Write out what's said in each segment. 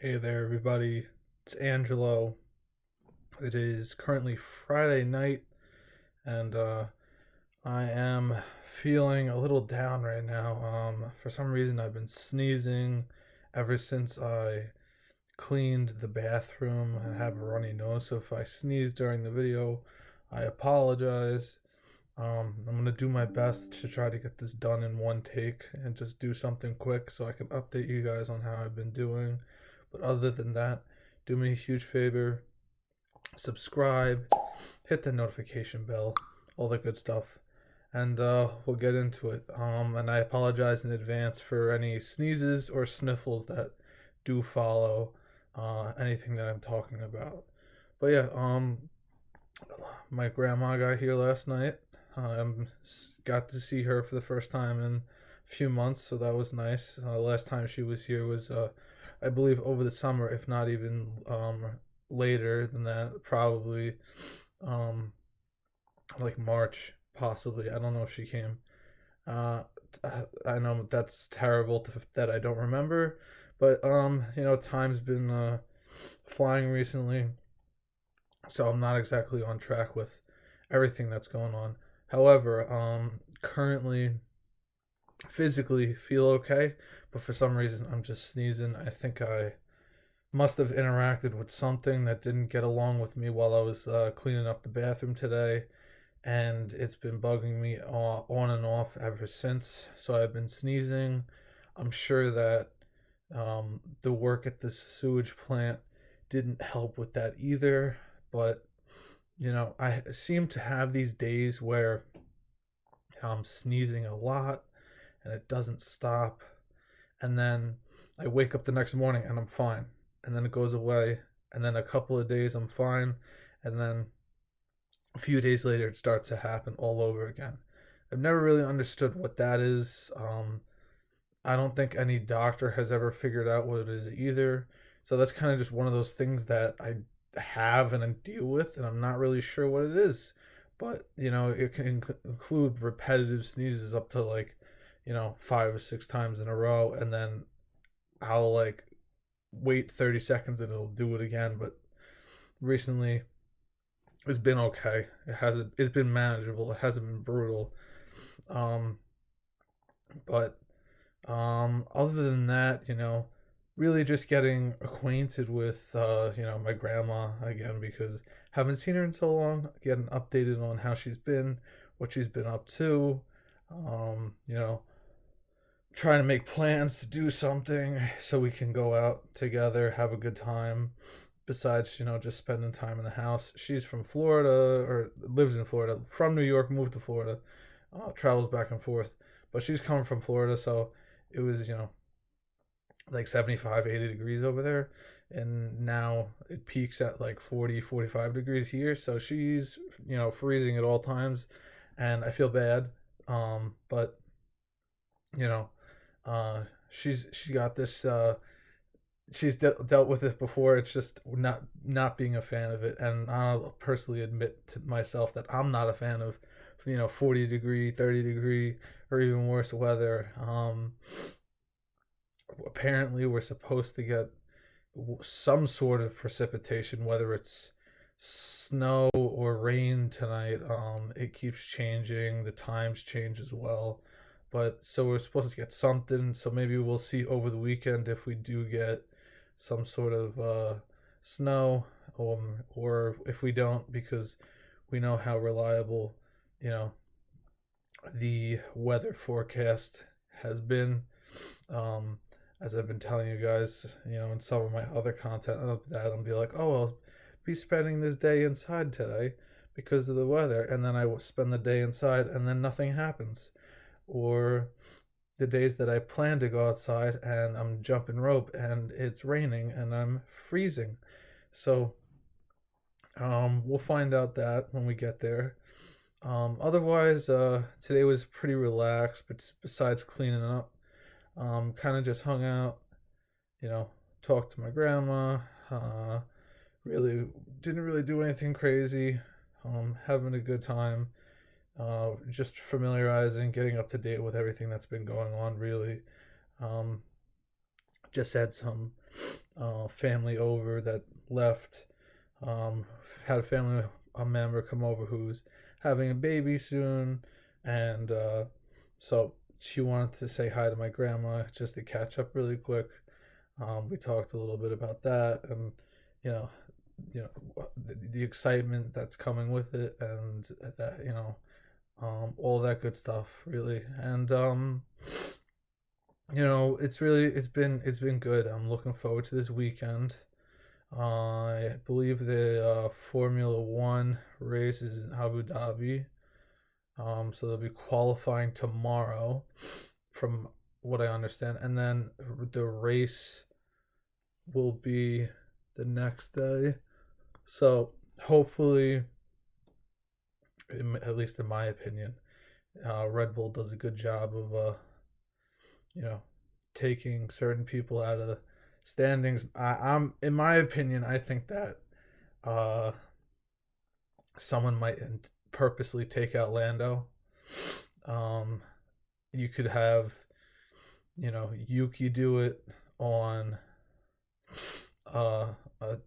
Hey there, everybody. It's Angelo. It is currently Friday night, and I am feeling a little down right now. For some reason, I've been sneezing ever since I cleaned the bathroom and have a runny nose. So if I sneeze during the video, I apologize. I'm gonna do my best to try to get this done in one take and just do something quick so I can update you guys on how I've been doing. But other than that, do me a huge favor, subscribe, hit the notification bell, all the good stuff, and we'll get into it. And I apologize in advance for any sneezes or sniffles that do follow anything that I'm talking about. But yeah, my grandma got here last night. Um, got to see her for the first time in a few months, so that was nice. Last time she was here was, I believe, over the summer, if not even later than that, probably um, like March, possibly. I don't know if she came. Uh, I know that's terrible that I don't remember, but time's been flying recently, so I'm not exactly on track with everything that's going on. However, currently physically feel okay, but for some reason I'm just sneezing. I think I must have interacted with something that didn't get along with me while I was cleaning up the bathroom today, and it's been bugging me on and off ever since. So I've been sneezing. I'm sure that the work at the sewage plant didn't help with that either, but I seem to have these days where I'm sneezing a lot and it doesn't stop. And then I wake up the next morning and I'm fine. And then it goes away. And then a couple of days I'm fine. And then a few days later it starts to happen all over again. I've never really understood what that is. I don't think any doctor has ever figured out what it is either. So that's kind of just one of those things that I have and I deal with, and I'm not really sure what it is. But it can include repetitive sneezes up to like, 5 or 6 times in a row, and then I'll like wait 30 seconds and it'll do it again. But recently, it's been okay. It's been manageable. It hasn't been brutal. Um, but Other than that, really just getting acquainted with my grandma again because haven't seen her in so long. Getting updated on how she's been, what she's been up to. Um, you know, Trying to make plans to do something so we can go out together, have a good time. Besides, just spending time in the house. She's from Florida or lives in Florida, from New York, moved to Florida, travels back and forth. But she's coming from Florida, so it was, like 75, 80 degrees over there. And now it peaks at like 40, 45 degrees here. So she's, freezing at all times. And I feel bad. But, you know, she got this. She's dealt with it before. It's just not being a fan of it, and I'll personally admit to myself that I'm not a fan of 40-degree, 30-degree, or even worse weather. Apparently we're supposed to get some sort of precipitation, whether it's snow or rain tonight. It keeps changing. The times change as well. But so we're supposed to get something. So maybe we'll see over the weekend if we do get some sort of snow, or if we don't, because we know how reliable, you know, the weather forecast has been. Um, as I've been telling you guys, in some of my other content of that, I'll be like, oh, I'll be spending this day inside today because of the weather, and then I will spend the day inside, and then nothing happens. Or the days that I plan to go outside and I'm jumping rope and it's raining and I'm freezing. So we'll find out that when we get there. Otherwise, today was pretty relaxed, but besides cleaning up, kind of just hung out, you know, talked to my grandma. Uh, really didn't really do anything crazy. Having a good time. Just familiarizing, getting up to date with everything that's been going on. Really, just had some. family over that left. Had a family a member come over who's having a baby soon, and so she wanted to say hi to my grandma just to catch up really quick. We talked a little bit about that, and you know, the excitement that's coming with it, and that all that good stuff, really. And it's been good. I'm looking forward to this weekend. I believe the Formula One race is in Abu Dhabi. So they'll be qualifying tomorrow, from what I understand, and then the race will be the next day. So hopefully, at least in my opinion, Red Bull does a good job of you know, taking certain people out of the standings. I'm in my opinion, I think that uh, someone might purposely take out Lando. Um, you could have, Yuki do it on uh, a,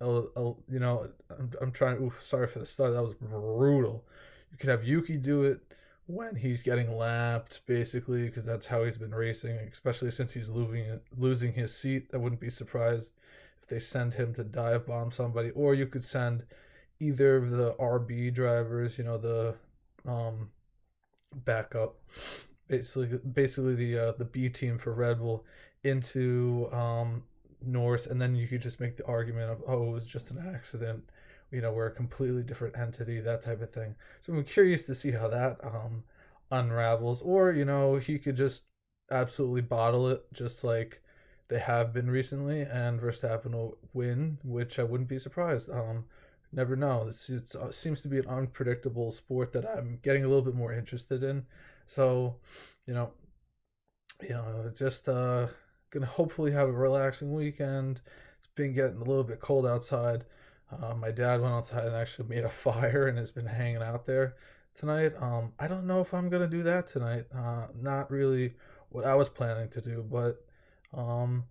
I'm trying. Oof, sorry for the start. That was brutal. You could have Yuki do it when he's getting lapped, basically, because that's how he's been racing. Especially since he's losing his seat. I wouldn't be surprised if they send him to dive bomb somebody. Or you could send either of the RB drivers, the um, backup, basically the B team for Red Bull, into Norris, and then you could just make the argument of, oh, it was just an accident. We're a completely different entity, that type of thing. So I'm curious to see how that unravels, or he could just absolutely bottle it, just like they have been recently, and Verstappen will win, which I wouldn't be surprised. Never know. Seems to be an unpredictable sport that I'm getting a little bit more interested in. So, you know, just gonna hopefully have a relaxing weekend. It's been getting a little bit cold outside. My dad went outside and actually made a fire and has been hanging out there tonight. I don't know if I'm gonna do that tonight. Not really what I was planning to do, but um,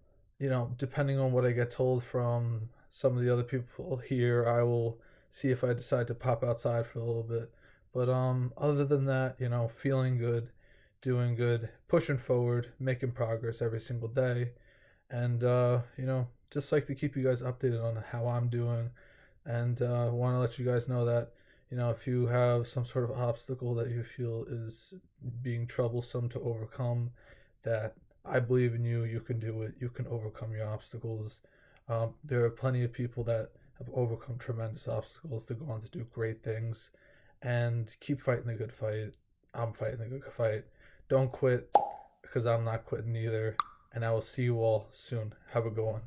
depending on what I get told from some of the other people here, I will see if I decide to pop outside for a little bit. But other than that, feeling good, doing good, pushing forward, making progress every single day, and just like to keep you guys updated on how I'm doing, and want to let you guys know that if you have some sort of obstacle that you feel is being troublesome to overcome, that I believe in you. You can do it. You can overcome your obstacles. There are plenty of people that have overcome tremendous obstacles to go on to do great things, and keep fighting the good fight. I'm fighting the good fight. Don't quit, because I'm not quitting either. And I will see you all soon. Have a good one.